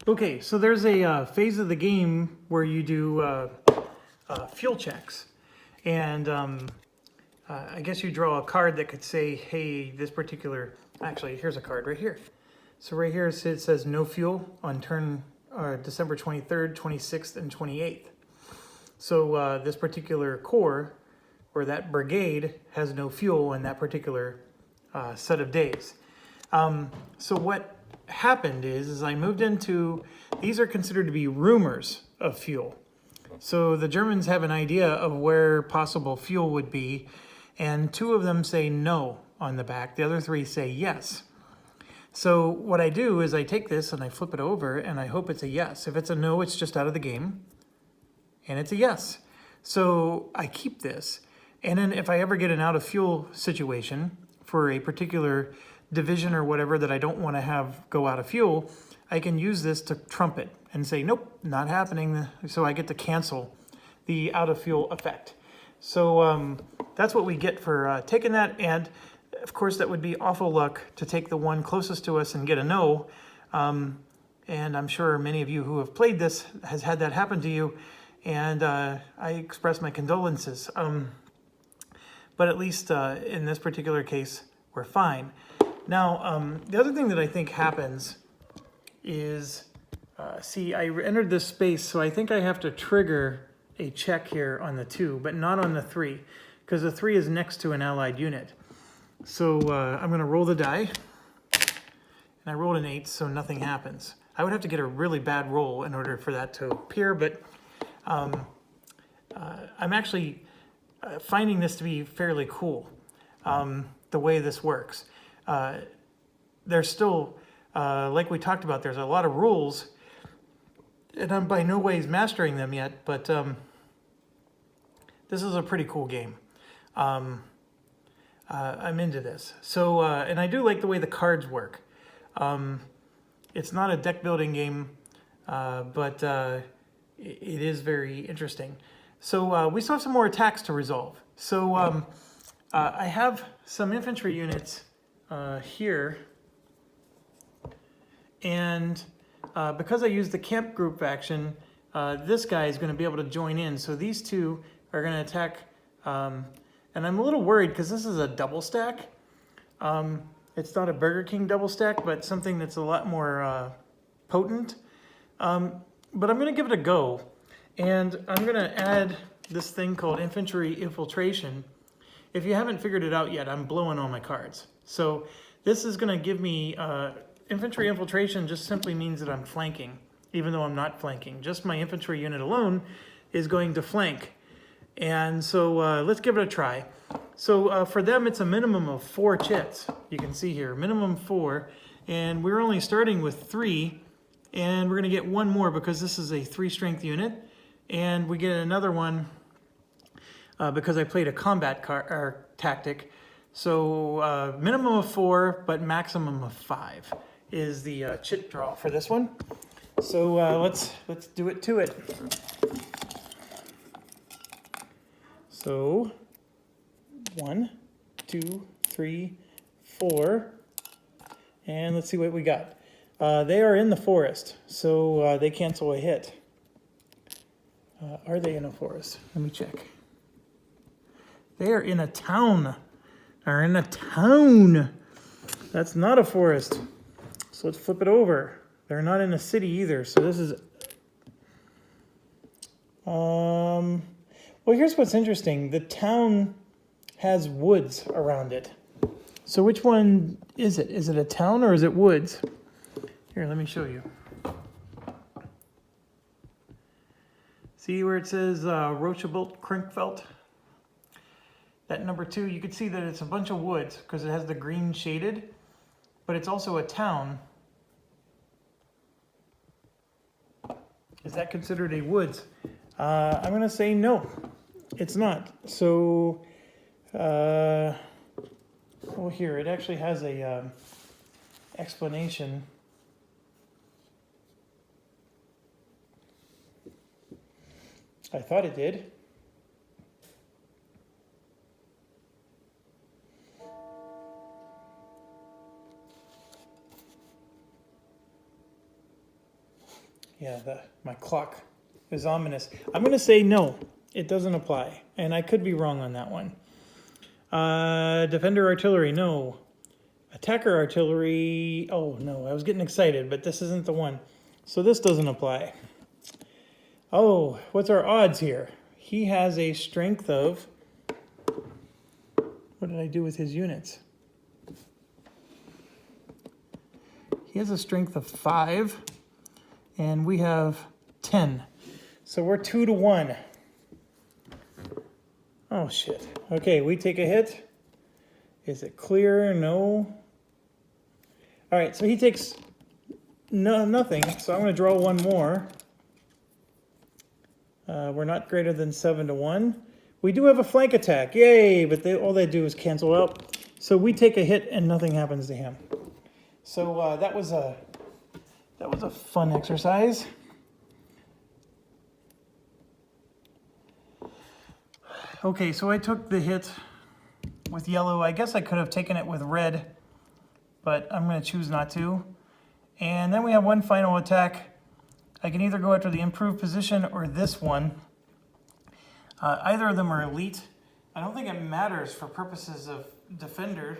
Okay, so there's a phase of the game where you do fuel checks. And I guess you draw a card that could say, hey, this particular... Actually, here's a card right here. So right here it says no fuel on turn December 23rd, 26th, and 28th. So this particular corps, or that brigade, has no fuel in that particular set of days. So what happened is I moved into... These are considered to be rumors of fuel. So the Germans have an idea of where possible fuel would be, and 2 of them say no on the back. The other 3 say yes. So what I do is I take this and I flip it over and I hope it's a yes. If it's a no, it's just out of the game. And it's a yes. So I keep this. And then if I ever get an out of fuel situation for a particular division or whatever that I don't want to have go out of fuel, I can use this to trump it and say, nope, not happening. So I get to cancel the out of fuel effect. So that's what we get for taking that. And of course, that would be awful luck to take the one closest to us and get a no. And I'm sure many of you who have played this has had that happen to you. And I express my condolences. But at least in this particular case, we're fine. Now, the other thing that I think happens is, see, I entered this space, so I think I have to trigger a check here on the 2, but not on the 3, because the 3 is next to an allied unit. So I'm going to roll the die, and I rolled an 8, so nothing happens. I would have to get a really bad roll in order for that to appear, but I'm actually finding this to be fairly cool, the way this works. There's still, like we talked about, there's a lot of rules, and I'm by no ways mastering them yet, but this is a pretty cool game. I'm into this. So, and I do like the way the cards work. It's not a deck building game, but it is very interesting. So we still have some more attacks to resolve. So I have some infantry units here, and because I used the camp group action, this guy is going to be able to join in. So these 2 are going to attack, and I'm a little worried because this is a double stack. It's not a Burger King double stack, but something that's a lot more potent. But I'm going to give it a go, and I'm going to add this thing called infantry infiltration. If you haven't figured it out yet, I'm blowing all my cards. So this is going to give me infantry infiltration. Just simply means that I'm flanking, even though I'm not flanking. Just my infantry unit alone is going to flank. And so let's give it a try. So for them, it's a minimum of 4 chits. You can see here, minimum 4. And we're only starting with 3. And we're going to get 1 more because this is a 3 strength unit. And we get another one because I played a combat tactic. So minimum of 4, but maximum of 5 is the chit draw for this one. So let's do it to it. So 1, 2, 3, 4, and let's see what we got. They are in the forest, so they cancel a hit. Are they in a forest? Let me check. They are in a town. Are in a town. That's not a forest. So let's flip it over. They're not in a city either. So this is. Well, here's what's interesting. The town has woods around it. So which one is it? Is it a town or is it woods? Here, let me show you. See where it says Rochebult Krinkfeld? That number 2, you can see that it's a bunch of woods because it has the green shaded, but it's also a town. Is that considered a woods? I'm going to say no, it's not. So, well, here, it actually has a explanation. I thought it did. Yeah, my clock is ominous. I'm going to say no, it doesn't apply. And I could be wrong on that one. Defender artillery, no. Attacker artillery, oh no, I was getting excited, but this isn't the one. So this doesn't apply. Oh, what's our odds here? He has a strength of, what did I do with his units? He has a strength of 5, and we have 10. So we're 2 to 1. Oh shit. Okay, we take a hit. Is it clear? No. All right, so he takes nothing. So I'm going to draw one more. We're not greater than 7 to 1. We do have a flank attack. Yay, but all they do is cancel out. So we take a hit and nothing happens to him. So that was a fun exercise. Okay, so I took the hit with yellow. I guess I could have taken it with red, but I'm going to choose not to. And then we have one final attack. I can either go after the improved position or this one. Either of them are elite. I don't think it matters for purposes of defender.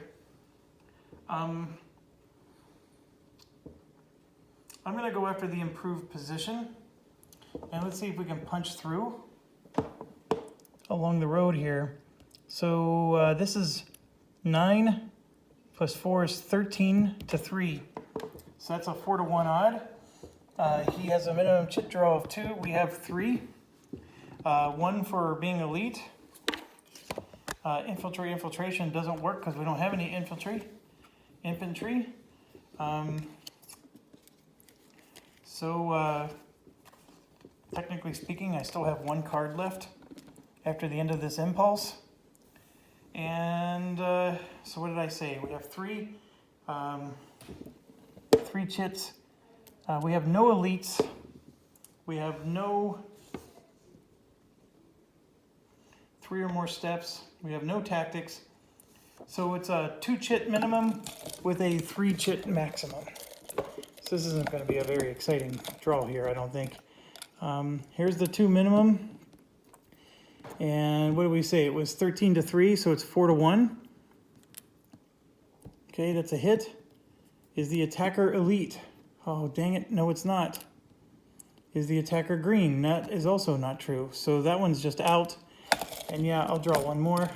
I'm going to go after the improved position. And let's see if we can punch through along the road here. So this is 9 plus 4 is 13 to 3. So that's a 4 to 1 odd. He has a minimum chit draw of 2. We have 3. 1 for being elite. Infiltration doesn't work because we don't have any infantry. So technically speaking, I still have 1 card left after the end of this impulse. And so what did I say? We have 3 chits. We have no elites. We have no 3 or more steps. We have no tactics. So it's a 2 chit minimum with a 3 chit maximum. So this isn't going to be a very exciting draw here, I don't think. Here's the 2 minimum. And what did we say? It was 13 to 3, so it's 4 to 1. Okay, that's a hit. Is the attacker elite? Oh, dang it. No, it's not. Is the attacker green? That is also not true. So that one's just out. And yeah, I'll draw one more.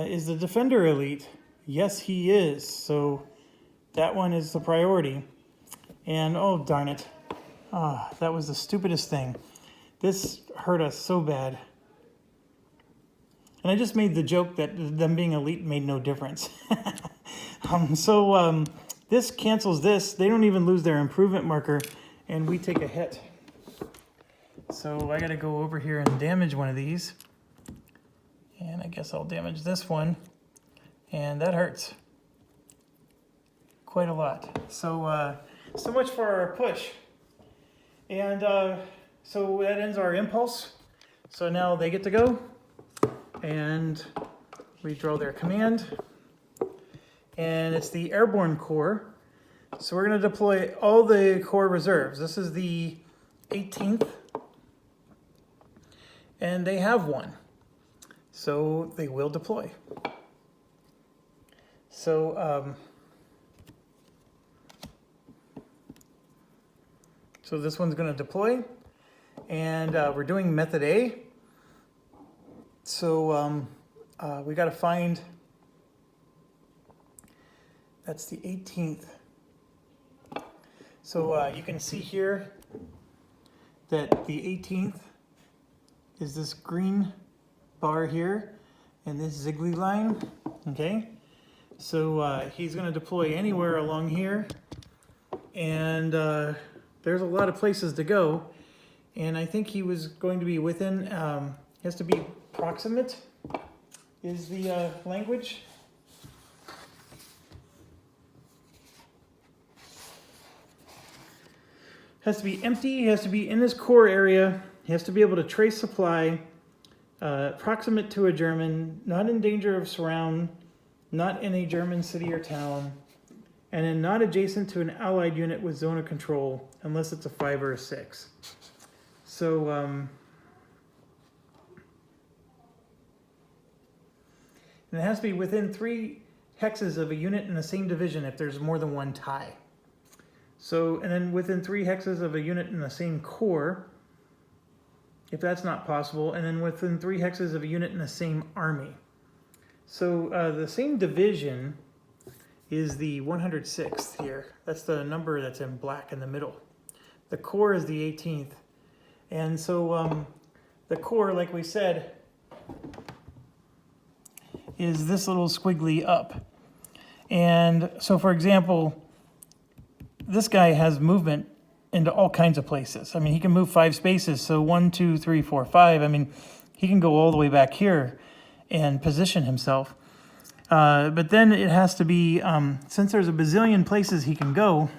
Is the defender elite? Yes, he is. So that one is the priority. And oh, darn it. That was the stupidest thing. This hurt us so bad. And I just made the joke that them being elite made no difference. This cancels this. They don't even lose their improvement marker, and we take a hit. So I got to go over here and damage one of these. And I guess I'll damage this one. And that hurts quite a lot. So so much for our push. And so that ends our impulse. So now they get to go. And we draw their command. And it's the Airborne Corps. So we're going to deploy all the Corps reserves. This is the 18th. And they have one. So they will deploy. So, so this one's going to deploy. And we're doing method A. So we got to find, that's the 18th. So you can see here that the 18th is this green bar here and this ziggly line, okay? So he's going to deploy anywhere along here, and there's a lot of places to go, and I think he was going to be within, he has to be proximate is the language. Has to be empty, he has to be in his core area, he has to be able to trace supply, proximate to a German, not in danger of surround, not in a German city or town, and then not adjacent to an allied unit with zone of control unless it's a 5 or a 6. So and it has to be within 3 hexes of a unit in the same division if there's more than one tie. So, and then within 3 hexes of a unit in the same corps, if that's not possible, and then within 3 hexes of a unit in the same army. So the same division is the 106th here. That's the number that's in black in the middle. The corps is the 18th. And so the corps, like we said, is this little squiggly up. And so, for example, this guy has movement into all kinds of places. I mean, he can move 5 spaces. So 1, 2, 3, 4, 5. I mean, he can go all the way back here and position himself. But then it has to be, since there's a bazillion places he can go,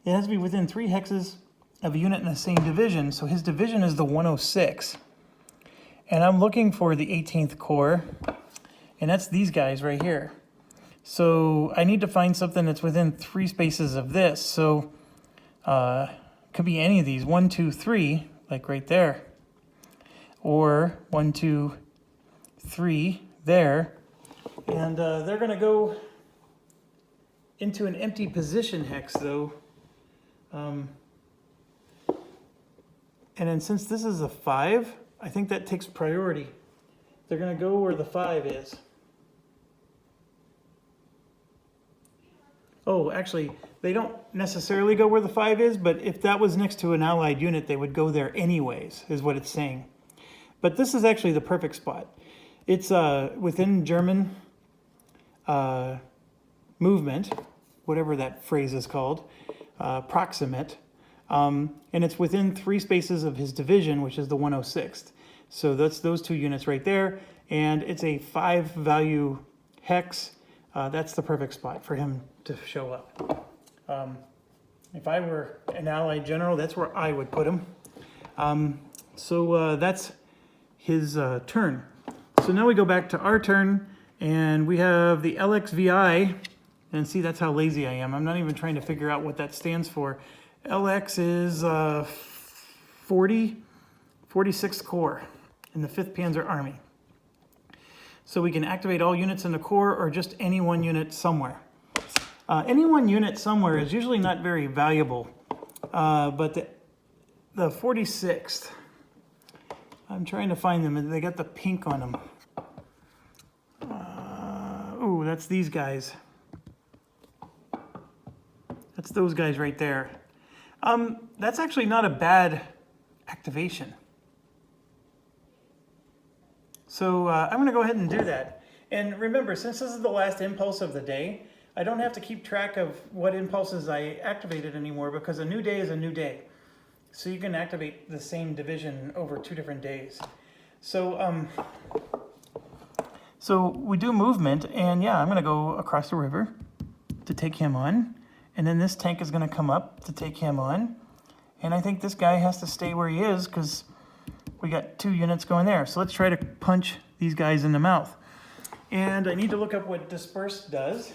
it has to be within 3 hexes of a unit in the same division. So his division is the 106. And I'm looking for the 18th Corps, and that's these guys right here. So I need to find something that's within 3 spaces of this. So could be any of these, 1, 2, 3, like right there. Or 1, 2, 3 there. And they're going to go into an empty position hex, though. And then since this is a 5, I think that takes priority. They're going to go where the 5 is. Oh, actually, they don't necessarily go where the 5 is, but if that was next to an allied unit, they would go there anyways, is what it's saying. But this is actually the perfect spot. It's within German movement, whatever that phrase is called, proximate. And it's within 3 spaces of his division, which is the 106th. So that's those 2 units right there. And it's a 5 value hex. That's the perfect spot for him to show up. If I were an allied general, that's where I would put him. So that's his turn. So now we go back to our turn, and we have the LXVI. And see, that's how lazy I am. I'm not even trying to figure out what that stands for. LX is 46th Corps in the 5th Panzer Army. So we can activate all units in the Corps or just any one unit somewhere. Any one unit somewhere is usually not very valuable, but the 46th, I'm trying to find them, and they got the pink on them. Oh, that's these guys. That's those guys right there. That's actually not a bad activation. So I'm going to go ahead and do that. And remember, since this is the last impulse of the day, I don't have to keep track of what impulses I activated anymore, because a new day is a new day. So you can activate the same division over 2 different days. So so we do movement, and yeah, I'm going to go across the river to take him on. And then this tank is going to come up to take him on. And I think this guy has to stay where he is because we got 2 units going there. So let's try to punch these guys in the mouth. And I need to look up what disperse does.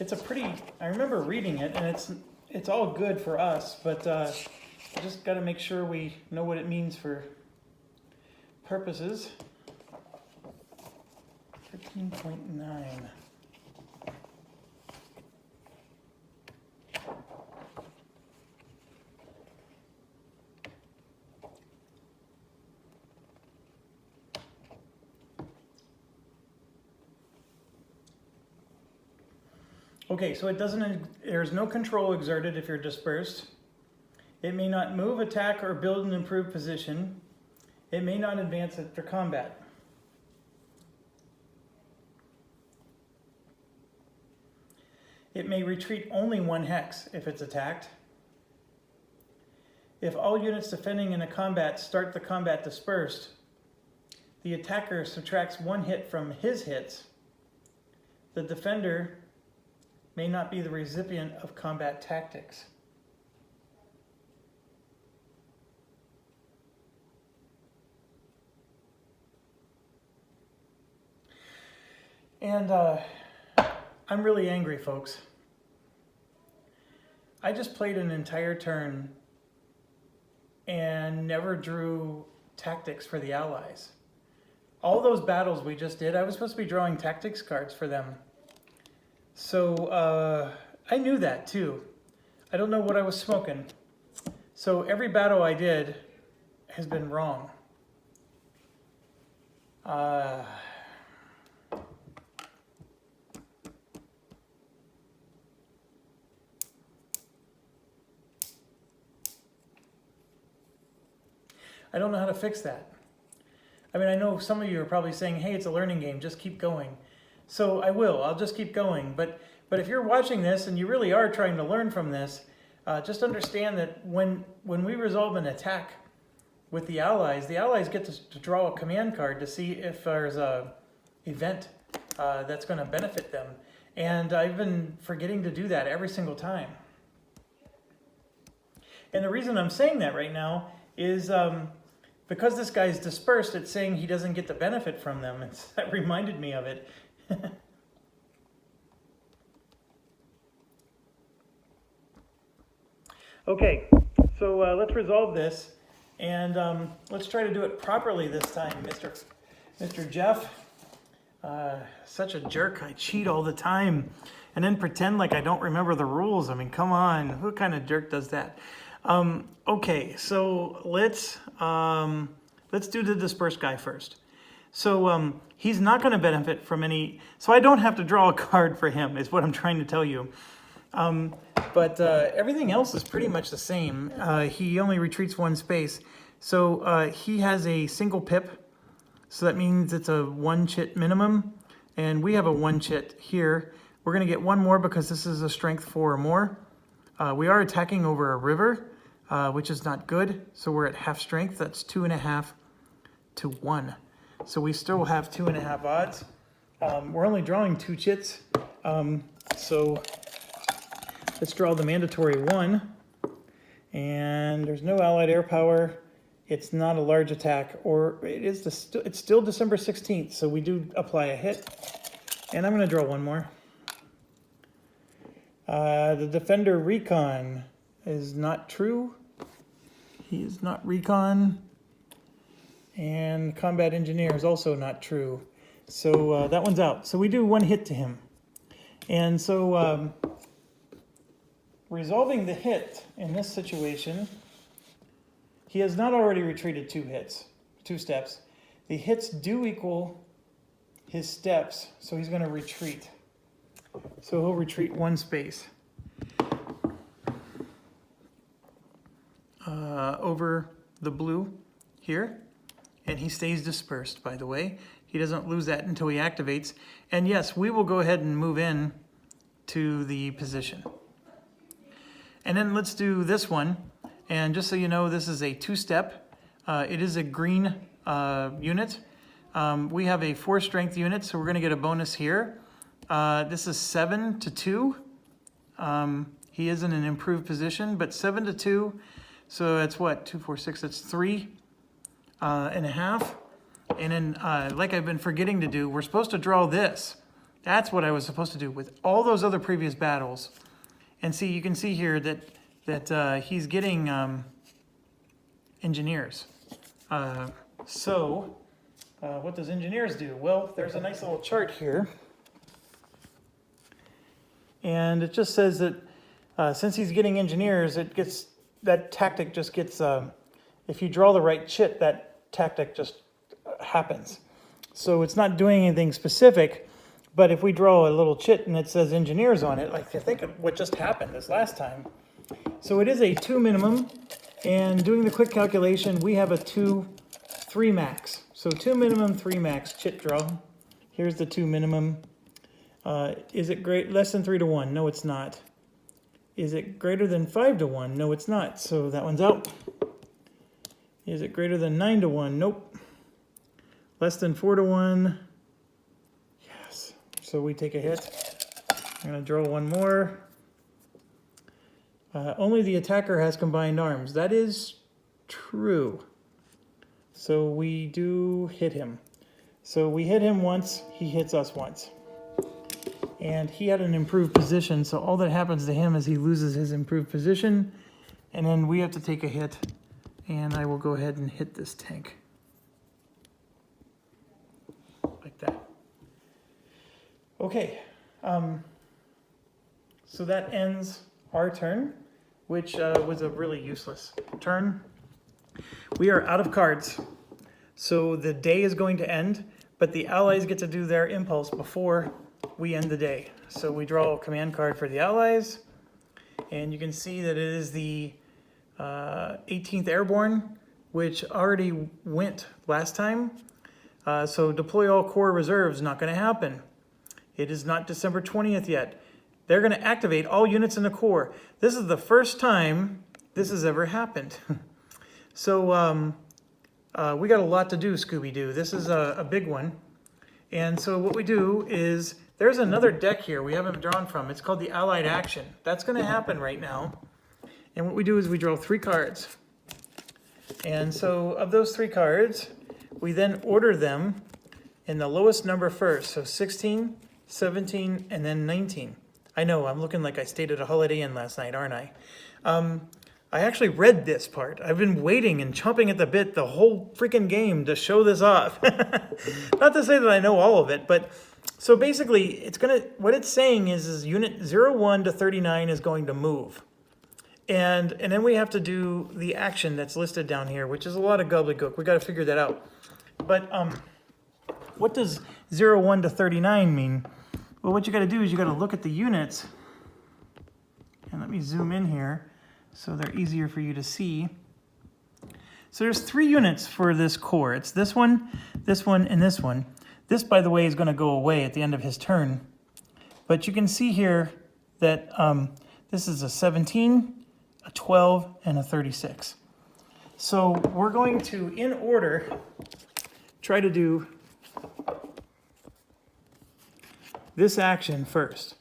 It's a pretty, I remember reading it, and it's all good for us, but I just got to make sure we know what it means for purposes. 13.9. Okay, so there's no control exerted if you're dispersed. It may not move, attack, or build an improved position. It may not advance after combat. It may retreat only 1 hex if it's attacked. If all units defending in a combat start the combat dispersed, the attacker subtracts 1 hit from his hits. The defender may not be the recipient of combat tactics. And I'm really angry, folks. I just played an entire turn and never drew tactics for the allies. All those battles we just did, I was supposed to be drawing tactics cards for them. So I knew that too. I don't know what I was smoking. So every battle I did has been wrong. I don't know how to fix that. I mean, I know some of you are probably saying, hey, it's a learning game, just keep going. So I will, I'll just keep going. But if you're watching this and you really are trying to learn from this, just understand that when we resolve an attack with the allies get to draw a command card to see if there's a event that's going to benefit them. And I've been forgetting to do that every single time. And the reason I'm saying that right now is because this guy's dispersed, it's saying he doesn't get the benefit from them. That reminded me of it. Okay, so let's resolve this, and let's try to do it properly this time, Mr. Jeff. Such a jerk. I cheat all the time and then pretend like I don't remember the rules. I mean, come on. What kind of jerk does that? Okay, so let's do the dispersed guy first. So he's not going to benefit from any, so I don't have to draw a card for him is what I'm trying to tell you. But everything else is pretty much the same. He only retreats one space. So he has a single pip, so that means it's a 1 chit minimum, and we have a 1 chit here. We're going to get one more because this is a strength 4 or more. We are attacking over a river, which is not good. So we're at half strength. That's 2.5 to 1. So we still have 2.5 odds. We're only drawing 2 chits. So let's draw the mandatory 1. And there's no allied air power. It's not a large attack, or it is. It's still December 16th. So we do apply a hit. And I'm going to draw one more. The Defender Recon is not true. He is not Recon. And Combat Engineer is also not true. So that one's out. So we do 1 hit to him. And so resolving the hit in this situation, he has not already retreated 2 steps. The hits do equal his steps, so he's going to retreat. So he'll retreat 1 space over the blue here, and he stays dispersed, by the way. He doesn't lose that until he activates. And yes, we will go ahead and move in to the position. And then let's do this one. And just so you know, this is a 2-step. It is a green unit. We have a 4 strength unit, so we're going to get a bonus here. This is 7 to 2. He is in an improved position, but 7 to 2. So that's what? 2, 4, 6. That's 3.5. And then, like I've been forgetting to do, we're supposed to draw this. That's what I was supposed to do with all those other previous battles. And see, you can see here that he's getting engineers. So what does engineers do? Well, there's a nice little chart here. And it just says that since he's getting engineers, that tactic just gets, if you draw the right chit, that tactic just happens. So it's not doing anything specific, but if we draw a little chit and it says engineers on it, like I think of what just happened this last time. So it is a 2 minimum, and doing the quick calculation, we have a 2, 3 max. So 2 minimum, 3 max chit draw. Here's the 2 minimum. Is it less than 3 to 1? No, it's not. Is it greater than 5 to 1? No, it's not. So that one's out. Is it greater than 9 to 1? Nope. Less than 4 to 1? Yes. So we take a hit. I'm going to draw one more. Only the attacker has combined arms. That is true. So we do hit him. So we hit him once, he hits us once. and he had an improved position. So all that happens to him is he loses his improved position, and then we have to take a hit, and I will go ahead and hit this tank. Like that. Okay, so that ends our turn, which was a really useless turn. We are out of cards, so the day is going to end, but the allies get to do their impulse before we end the day. So we draw a command card for the allies, and you can see that it is the 18th Airborne, which already went last time. So deploy all Corps reserves, not going to happen. It is not December 20th yet. They're going to activate all units in the Corps. This is the first time this has ever happened. So we got a lot to do, Scooby-Doo. This is a big one. And so what we do is, there's another deck here we haven't drawn from. It's called the Allied Action. That's going to happen right now. And what we do is we draw 3 cards. And so of those 3 cards, we then order them in the lowest number first. So 16, 17, and then 19. I know, I'm looking like I stayed at a Holiday Inn last night, aren't I? I actually read this part. I've been waiting and chomping at the bit the whole freaking game to show this off. Not to say that I know all of it, but so basically what it's saying is unit 01 to 39 is going to move. And then we have to do the action that's listed down here, which is a lot of gobbledygook. We got to figure that out. But what does 01 to 39 mean? Well, what you got to do is you got to look at the units. And let me zoom in here so they're easier for you to see. So there's 3 units for this Corps. It's this one, and this one. This, by the way, is going to go away at the end of his turn. But you can see here that this is a 17, a 12, and a 36. So we're going to, in order, try to do this action first.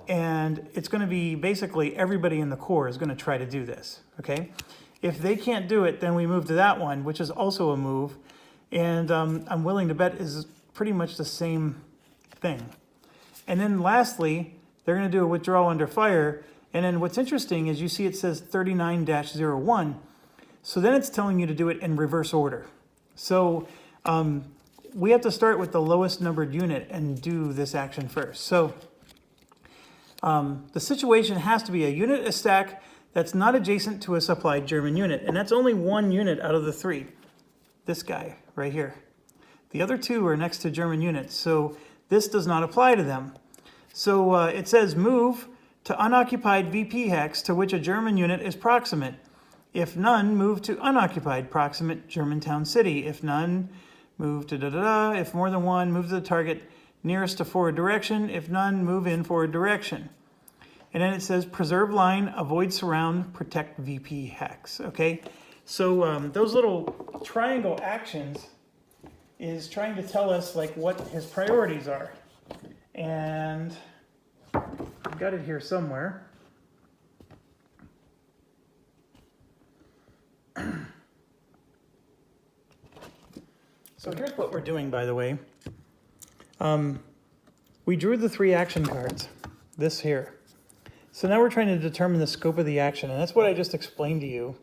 And it's going to be basically everybody in the Corps is going to try to do this, okay? If they can't do it, then we move to that one, which is also a move. And I'm willing to bet is pretty much the same thing. And then lastly, they're going to do a withdrawal under fire. And then what's interesting is you see it says 39-01. So then it's telling you to do it in reverse order. So we have to start with the lowest numbered unit and do this action first. So the situation has to be a unit, a stack that's not adjacent to a supplied German unit. And that's only 1 unit out of the 3. This guy right here. The other 2 are next to German units. So this does not apply to them. So it says move to unoccupied VP hex to which a German unit is proximate. If none, move to unoccupied proximate Germantown city. If none, move to da-da-da. If more than 1, move to the target nearest to forward direction. If none, move in forward direction. And then it says preserve line, avoid surround, protect VP hex. Okay, so those little triangle actions is trying to tell us like what his priorities are. And I've got it here somewhere. So here's what we're doing, by the way. We drew the 3 action cards, this here. So now we're trying to determine the scope of the action, and that's what I just explained to you.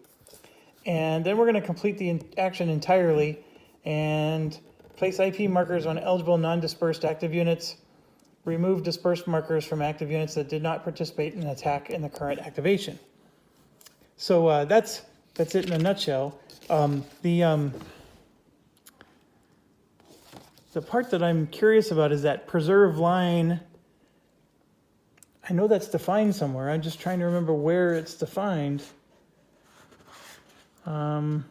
And then we're going to complete the action entirely and place IP markers on eligible non-dispersed active units, remove dispersed markers from active units that did not participate in an attack in the current activation. So that's it in a nutshell. The part that I'm curious about is that preserve line. I know that's defined somewhere. I'm just trying to remember where it's defined. I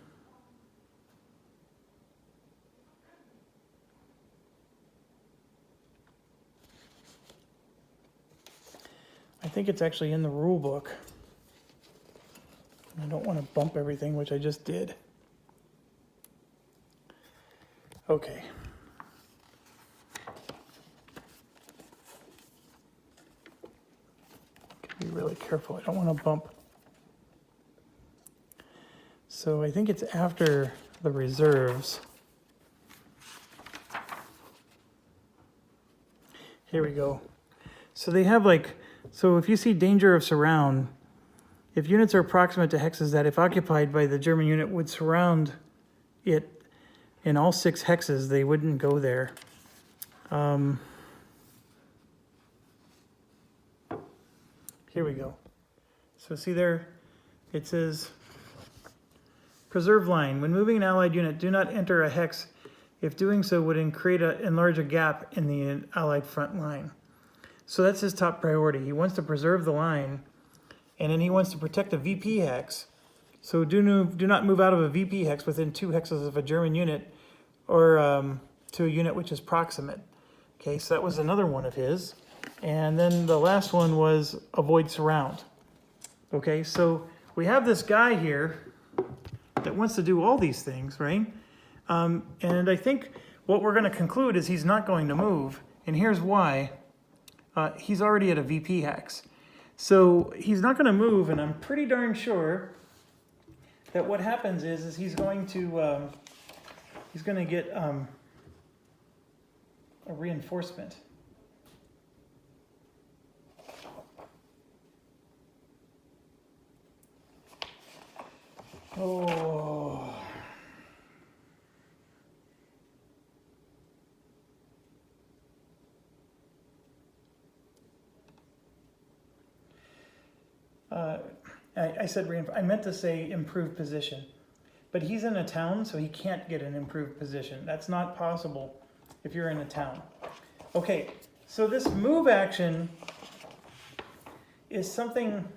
think it's actually in the rule book. I don't want to bump everything, which I just did. Okay. Be really careful. I don't want to bump. So I think it's after the reserves. Here we go. So they have like, so if you see danger of surround, if units are approximate to hexes that, if occupied by the German unit, would surround it in all 6 hexes, they wouldn't go there. Here we go. So see there, it says, preserve line. When moving an allied unit, do not enter a hex. If doing so would enlarge a gap in the allied front line. So that's his top priority. He wants to preserve the line, and then he wants to protect the VP hex. So do not move out of a VP hex within 2 hexes of a German unit, or to a unit which is proximate. Okay, so that was another one of his. And then the last one was avoid surround. Okay, so we have this guy here that wants to do all these things, right? And I think what we're going to conclude is he's not going to move, and here's why. He's already at a VP hex. So he's not going to move, and I'm pretty darn sure that what happens is he's going to get a reinforcement. Oh. I said I meant to say improved position, but he's in a town, so he can't get an improved position. That's not possible if you're in a town. Okay, so this move action is something.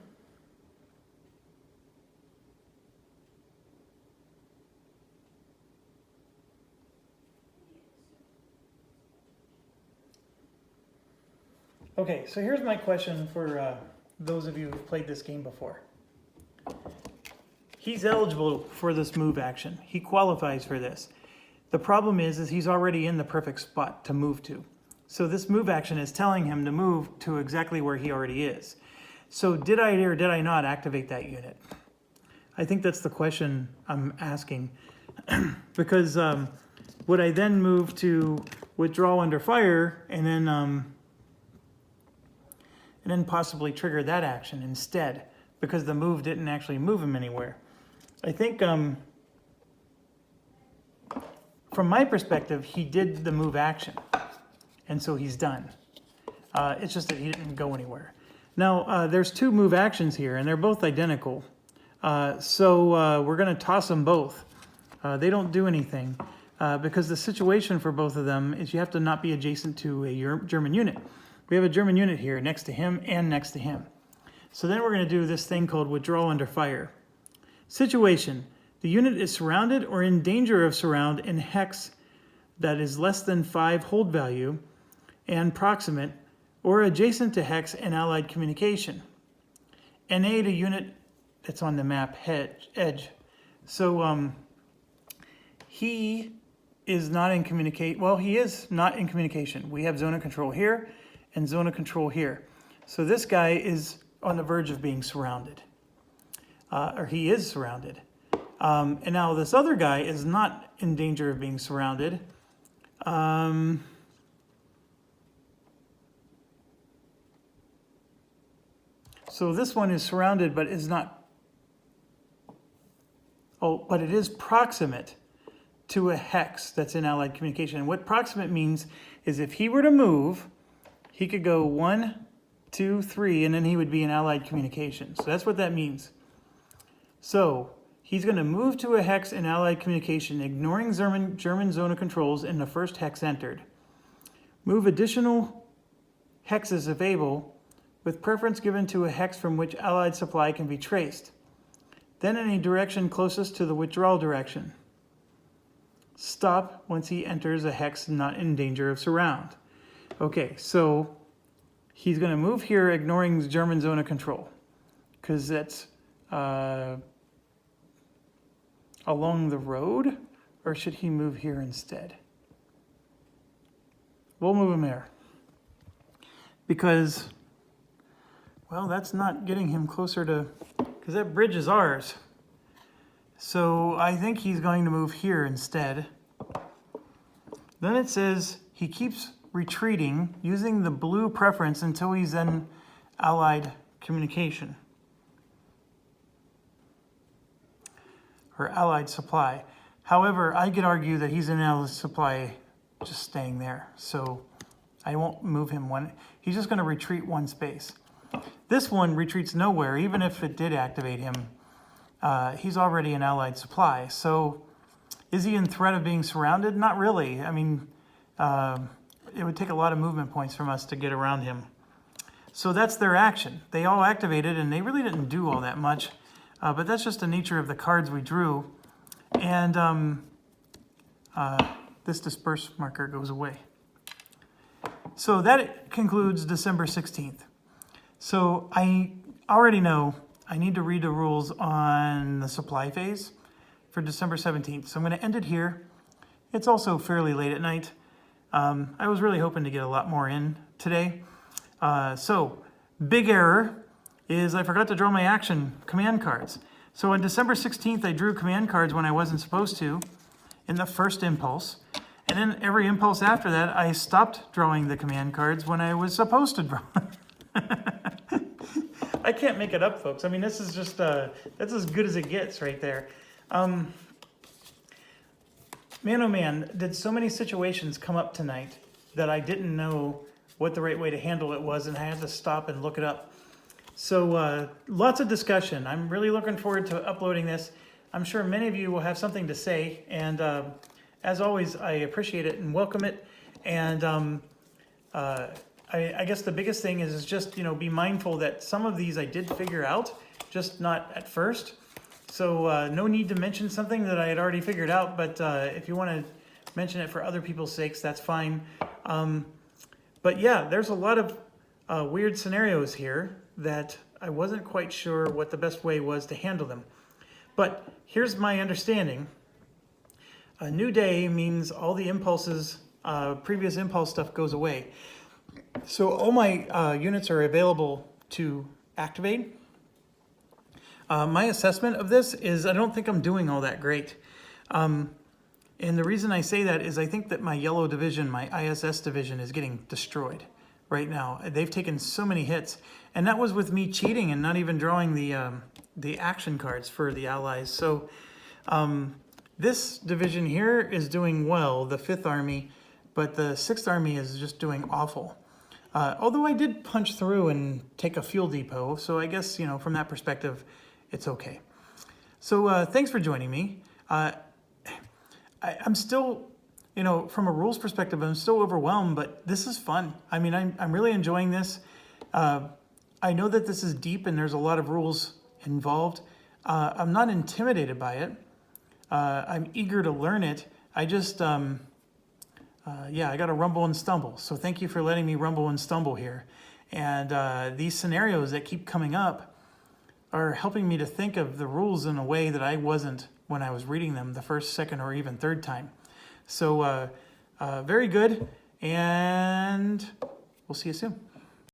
Okay, so here's my question for those of you who've played this game before. He's eligible for this move action. He qualifies for this. The problem is he's already in the perfect spot to move to. So this move action is telling him to move to exactly where he already is. So did I or did I not activate that unit? I think that's the question I'm asking. Because would I then move to withdraw under fire and then possibly trigger that action instead, because the move didn't actually move him anywhere? I think from my perspective, he did the move action, and so he's done. It's just that he didn't go anywhere. Now, there's 2 move actions here, and they're both identical. So we're going to toss them both. They don't do anything, because the situation for both of them is you have to not be adjacent to a German unit. We have a German unit here next to him and next to him. So then we're going to do this thing called withdraw under fire. Situation: the unit is surrounded or in danger of surround in hex that is less than 5 hold value and proximate or adjacent to hex and allied communication. NA to unit that's on the map edge. So he is not in communicate. Well, he is not in communication. We have zone of control here and zone of control here. So this guy is on the verge of being surrounded, or he is surrounded. And now this other guy is not in danger of being surrounded. So this one is surrounded, but is not. Oh, but it is proximate to a hex that's in allied communication. And what proximate means is if he were to move, he could go 1, 2, 3, and then he would be in allied communication. So that's what that means. So he's going to move to a hex in allied communication, ignoring German zone of controls in the first hex entered. Move additional hexes if able, with preference given to a hex from which allied supply can be traced. Then in a direction closest to the withdrawal direction. Stop once he enters a hex not in danger of surround. Okay, so he's going to move here, ignoring the German zone of control, because that's along the road, or should he move here instead? We'll move him there, because, well, that's not getting him closer to, because that bridge is ours. So I think he's going to move here instead. Then it says he keeps retreating using the blue preference until he's in allied communication or allied supply. However, I could argue that he's in allied supply just staying there. So I won't move him one. He's just going to retreat one space. This one retreats nowhere, even if it did activate him. He's already in allied supply. So is he in threat of being surrounded? Not really. I mean, it would take a lot of movement points from us to get around him. So that's their action. They all activated, and they really didn't do all that much. But that's just the nature of the cards we drew. And this disperse marker goes away. So that concludes December 16th. So I already know I need to read the rules on the supply phase for December 17th. So I'm going to end it here. It's also fairly late at night. I was really hoping to get a lot more in today. So big error is I forgot to draw my action command cards. So on December 16th, I drew command cards when I wasn't supposed to in the first impulse. And then every impulse after that, I stopped drawing the command cards when I was supposed to draw. I can't make it up, folks. I mean, this is just, that's as good as it gets right there. Man, oh man, did so many situations come up tonight that I didn't know what the right way to handle it was, and I had to stop and look it up. So lots of discussion. I'm really looking forward to uploading this. I'm sure many of you will have something to say, and as always, I appreciate it and welcome it. And I guess the biggest thing is just, be mindful that some of these I did figure out, just not at first. So no need to mention something that I had already figured out, but if you want to mention it for other people's sakes, that's fine. But yeah, there's a lot of weird scenarios here that I wasn't quite sure what the best way was to handle them. But here's my understanding. A new day means all the impulses, previous impulse stuff goes away. So all my units are available to activate. My assessment of this is I don't think I'm doing all that great. And the reason I say that is I think that my yellow division, my ISS division, is getting destroyed right now. They've taken so many hits. And that was with me cheating and not even drawing the action cards for the allies. So this division here is doing well, the 5th Army, but the 6th Army is just doing awful. Although I did punch through and take a fuel depot, so I guess, from that perspective, it's okay. So thanks for joining me. I'm still, from a rules perspective, I'm still overwhelmed, but this is fun. I mean, I'm really enjoying this. I know that this is deep and there's a lot of rules involved. I'm not intimidated by it. I'm eager to learn it. I just, I got to rumble and stumble. So thank you for letting me rumble and stumble here. And these scenarios that keep coming up are helping me to think of the rules in a way that I wasn't when I was reading them the first, second, or even third time. So very good, and we'll see you soon.